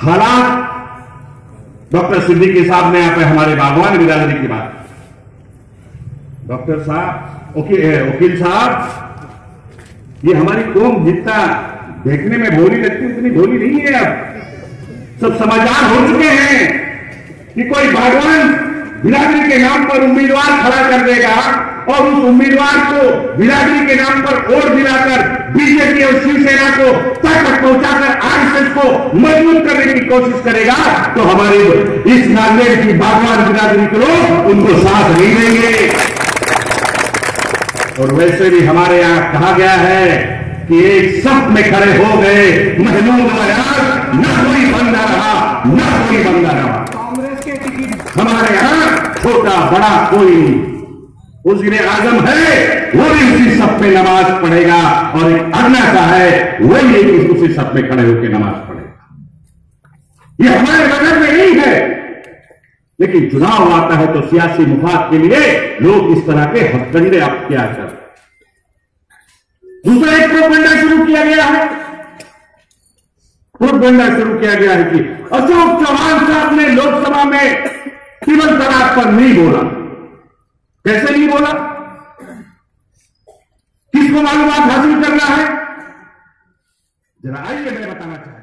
हालात डॉक्टर सिद्दीकी साहब ने यहाँ पे हमारे बागवान बिरादरी की बात, डॉक्टर साहब, वकील साहब, ये हमारी कौम जितना देखने में भोली लगती उतनी भोली नहीं है। अब सब समझदार हो चुके हैं कि कोई बागवान बिरादरी के नाम पर उम्मीदवार खड़ा कर देगा और उस उम्मीदवार को बिरादरी के नाम पर वोट दिलाकर बीजेपी और शिवसेना को तक पहुंचाकर आरएसएस को मजबूत करने की कोशिश करेगा तो हमारे इस नांदेड़ की बागवान बिरादरी के लोग उनको साथ नहीं देंगे। और वैसे भी हमारे यहां कहा गया है कि एक सख्त में खड़े हो गए महमूद अयाज, न कोई बंदा रहा, न कोई बंदा रहा। कांग्रेस के टिकट हमारे यहां छोटा बड़ा कोई नहीं, वज़ीर आज़म है वो भी उसी सफ में नमाज पढ़ेगा और एक अगला का है वही एक उसी सफ में खड़े होकर नमाज पढ़ेगा। ये हमारे नजर में नहीं है, लेकिन चुनाव आता है तो सियासी मुफाद के लिए लोग इस तरह के हथकंडे अख्तियार करते। दूसरा एक प्रोपेगेंडा शुरू किया गया है, प्रोपेगेंडा शुरू किया गया है कि अशोक चौहान साहब ने लोकसभा में ट्रिपल तलाक पर नहीं बोला। कैसे नहीं बोला? किसको मालूमात हासिल करना है? जरा आइए मैं बताना चाहता हूं।